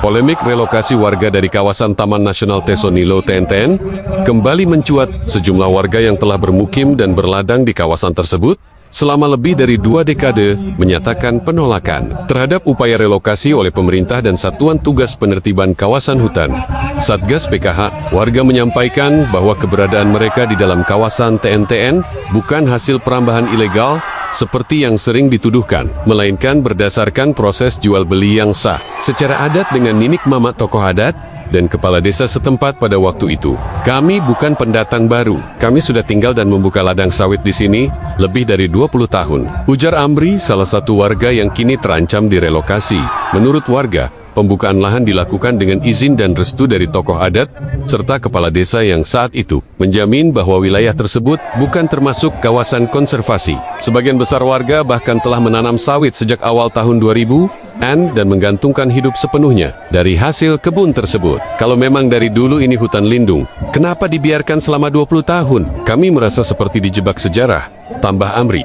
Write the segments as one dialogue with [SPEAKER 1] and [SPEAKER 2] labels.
[SPEAKER 1] Polemik relokasi warga dari kawasan Taman Nasional Tesonilo TNTN kembali mencuat. Sejumlah warga yang telah bermukim dan berladang di kawasan tersebut selama lebih dari 2 dekade menyatakan penolakan terhadap upaya relokasi oleh pemerintah dan Satuan Tugas Penertiban Kawasan Hutan Satgas PKH. Warga menyampaikan bahwa keberadaan mereka di dalam kawasan TNTN bukan hasil perambahan ilegal seperti yang sering dituduhkan, melainkan berdasarkan proses jual beli yang sah secara adat dengan ninik mamak tokoh adat dan kepala desa setempat pada waktu itu. Kami bukan pendatang baru. Kami sudah tinggal dan membuka ladang sawit di sini lebih dari 20 tahun. Ujar Amri, salah satu warga yang kini terancam direlokasi. Menurut warga, pembukaan lahan dilakukan dengan izin dan restu dari tokoh adat serta kepala desa yang saat itu menjamin bahwa wilayah tersebut bukan termasuk kawasan konservasi. Sebagian besar warga bahkan telah menanam sawit sejak awal tahun 2000 dan menggantungkan hidup sepenuhnya dari hasil kebun tersebut. Kalau memang dari dulu ini hutan lindung, kenapa dibiarkan selama 20 tahun? Kami merasa seperti dijebak sejarah, tambah Amri.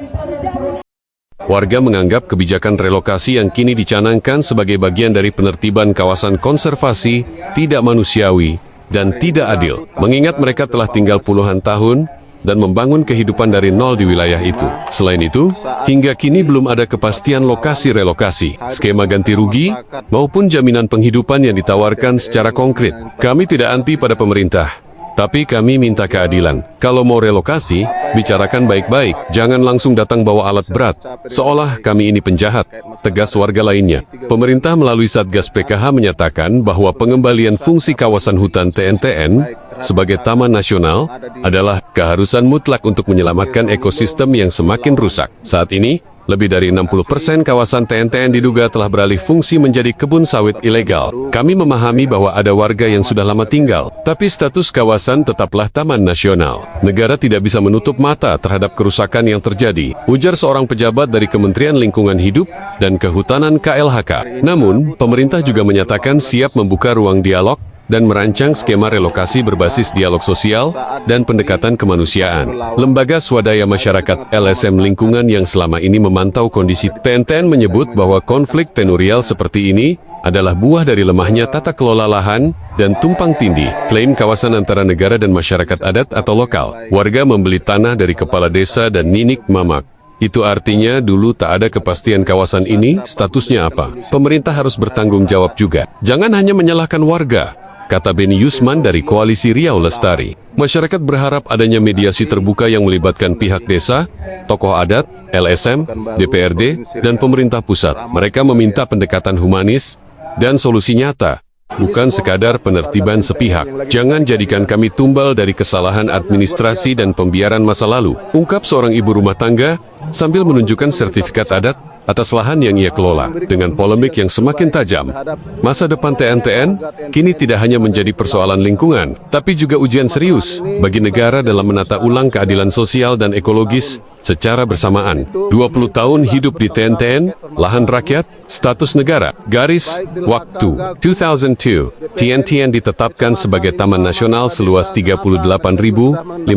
[SPEAKER 1] Warga menganggap kebijakan relokasi yang kini dicanangkan sebagai bagian dari penertiban kawasan konservasi tidak manusiawi dan tidak adil, mengingat mereka telah tinggal puluhan tahun dan membangun kehidupan dari nol di wilayah itu. Selain itu, hingga kini belum ada kepastian lokasi relokasi, skema ganti rugi, maupun jaminan penghidupan yang ditawarkan secara konkret. Kami tidak anti pada pemerintah, tapi kami minta keadilan. Kalau mau relokasi, bicarakan baik-baik, jangan langsung datang bawa alat berat, seolah kami ini penjahat, tegas warga lainnya. Pemerintah melalui Satgas PKH menyatakan bahwa pengembalian fungsi kawasan hutan TNTN sebagai taman nasional adalah keharusan mutlak untuk menyelamatkan ekosistem yang semakin rusak. Saat ini, lebih dari 60% kawasan TNTN diduga telah beralih fungsi menjadi kebun sawit ilegal. Kami memahami bahwa ada warga yang sudah lama tinggal, tapi status kawasan tetaplah taman nasional. Negara tidak bisa menutup mata terhadap kerusakan yang terjadi, ujar seorang pejabat dari Kementerian Lingkungan Hidup dan Kehutanan KLHK. Namun, pemerintah juga menyatakan siap membuka ruang dialog dan merancang skema relokasi berbasis dialog sosial dan pendekatan kemanusiaan. Lembaga Swadaya Masyarakat LSM Lingkungan yang selama ini memantau kondisi TNTN menyebut bahwa konflik tenurial seperti ini adalah buah dari lemahnya tata kelola lahan dan tumpang tindih, klaim kawasan antara negara dan masyarakat adat atau lokal. Warga membeli tanah dari kepala desa dan ninik mamak. Itu artinya dulu tak ada kepastian kawasan ini, statusnya apa. Pemerintah harus bertanggung jawab juga. Jangan hanya menyalahkan warga, kata Beni Yusman dari Koalisi Riau Lestari. Masyarakat berharap adanya mediasi terbuka yang melibatkan pihak desa, tokoh adat, LSM, DPRD, dan pemerintah pusat. Mereka meminta pendekatan humanis dan solusi nyata, bukan sekadar penertiban sepihak. Jangan jadikan kami tumbal dari kesalahan administrasi dan pembiaran masa lalu, ungkap seorang ibu rumah tangga sambil menunjukkan sertifikat adat atas lahan yang ia kelola. Dengan polemik yang semakin tajam, masa depan TNTN kini tidak hanya menjadi persoalan lingkungan, tapi juga ujian serius bagi negara dalam menata ulang keadilan sosial dan ekologis secara bersamaan. 20 tahun hidup di TNTN, lahan rakyat, status negara, garis waktu 2002, TNTN ditetapkan sebagai Taman Nasional seluas 38.576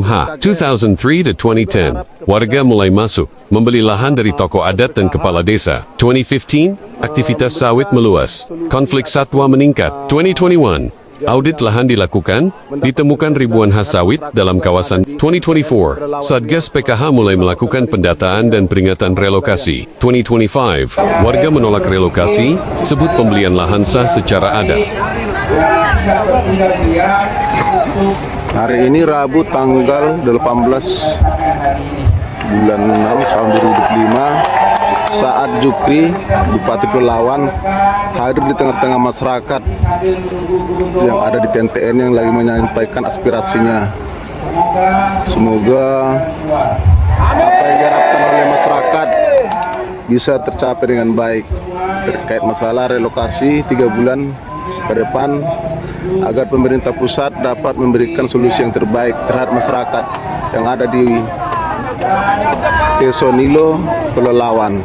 [SPEAKER 1] ha. 2003 to 2010, warga mulai masuk, membeli lahan dari tokoh adat dan kepala desa. 2015, aktivitas sawit meluas, konflik satwa meningkat. 2021, audit lahan dilakukan, ditemukan ribuan ha sawit dalam kawasan. 2024, Satgas PKH mulai melakukan pendataan dan peringatan relokasi. 2025, warga menolak relokasi, sebut pembelian lahan sah secara adat.
[SPEAKER 2] Hari ini Rabu tanggal 18 bulan 6 tahun 2025, saat Jukri, Bupati Pelalawan, hadir di tengah-tengah masyarakat yang ada di TNTN yang lagi menyampaikan aspirasinya. Semoga apa yang diharapkan oleh masyarakat bisa tercapai dengan baik terkait masalah relokasi 3 bulan ke depan, agar pemerintah pusat dapat memberikan solusi yang terbaik terhadap masyarakat yang ada di Tesonilo, Pelalawan.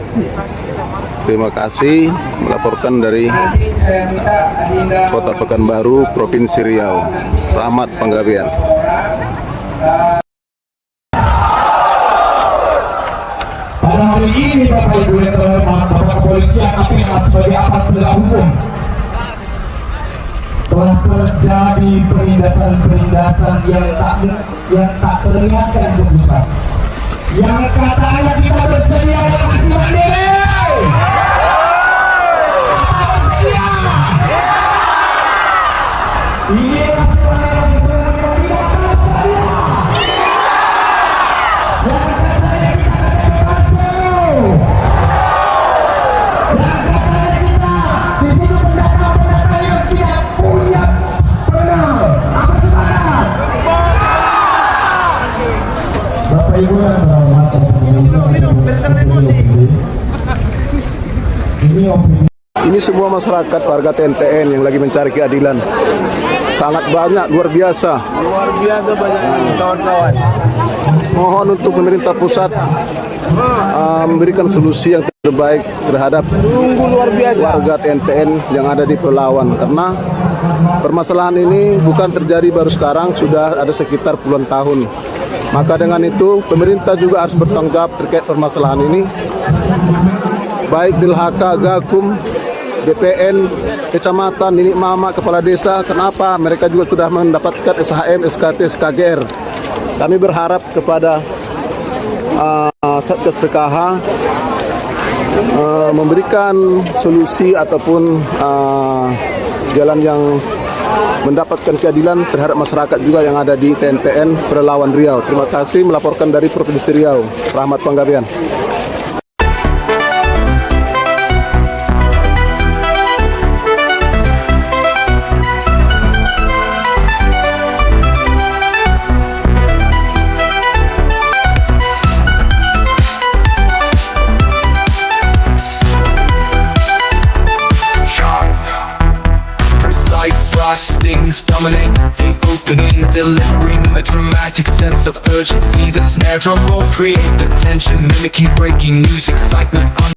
[SPEAKER 2] Terima kasih, melaporkan dari Kota Pekanbaru, Provinsi Riau. Rahmat Panggabean.
[SPEAKER 3] Pada hari ini Bapak Ibu yang terhormat, Bapak Kepolisian sebagai aparat penegak hukum telah terjadi perindasan-perindasan yang tak teringatkan untuk kita. Yang katanya kita bersedia lokasi mandiri. Kita bersedia. Ini lokasi mandiri yang tidak bersedia. Yang katanya kita akan masuk. Yang katanya kita di situ pendata-pendata yang tidak punya penal. Apa semangat? Bapak Ibu yang berhormat,
[SPEAKER 2] Ini semua masyarakat warga TNTN yang lagi mencari keadilan. Sangat banyak, luar biasa.
[SPEAKER 4] Luar biasa banyaknya kawan-kawan.
[SPEAKER 2] Mohon untuk pemerintah pusat memberikan solusi yang terbaik terhadap
[SPEAKER 4] Luar biasa.
[SPEAKER 2] warga TNTN yang ada di Pelawan, karena permasalahan ini bukan terjadi baru sekarang, sudah ada sekitar puluhan tahun. Maka dengan itu pemerintah juga harus bertanggung jawab terkait permasalahan ini, baik di LHK, Gakum, DPN, kecamatan, Ninik Mama, kepala desa. Kenapa? Mereka juga sudah mendapatkan SHM, SKT, SKGR. Kami berharap kepada Satgas PKH memberikan solusi ataupun jalan yang mendapatkan keadilan terhadap masyarakat juga yang ada di TNTN Pelawan Riau. Terima kasih, melaporkan dari Provinsi Riau, Rahmat Panggabean.
[SPEAKER 5] Stings dominate the opening, delivering a dramatic sense of urgency. The snare drum rolls create the tension, mimicking breaking news excitement.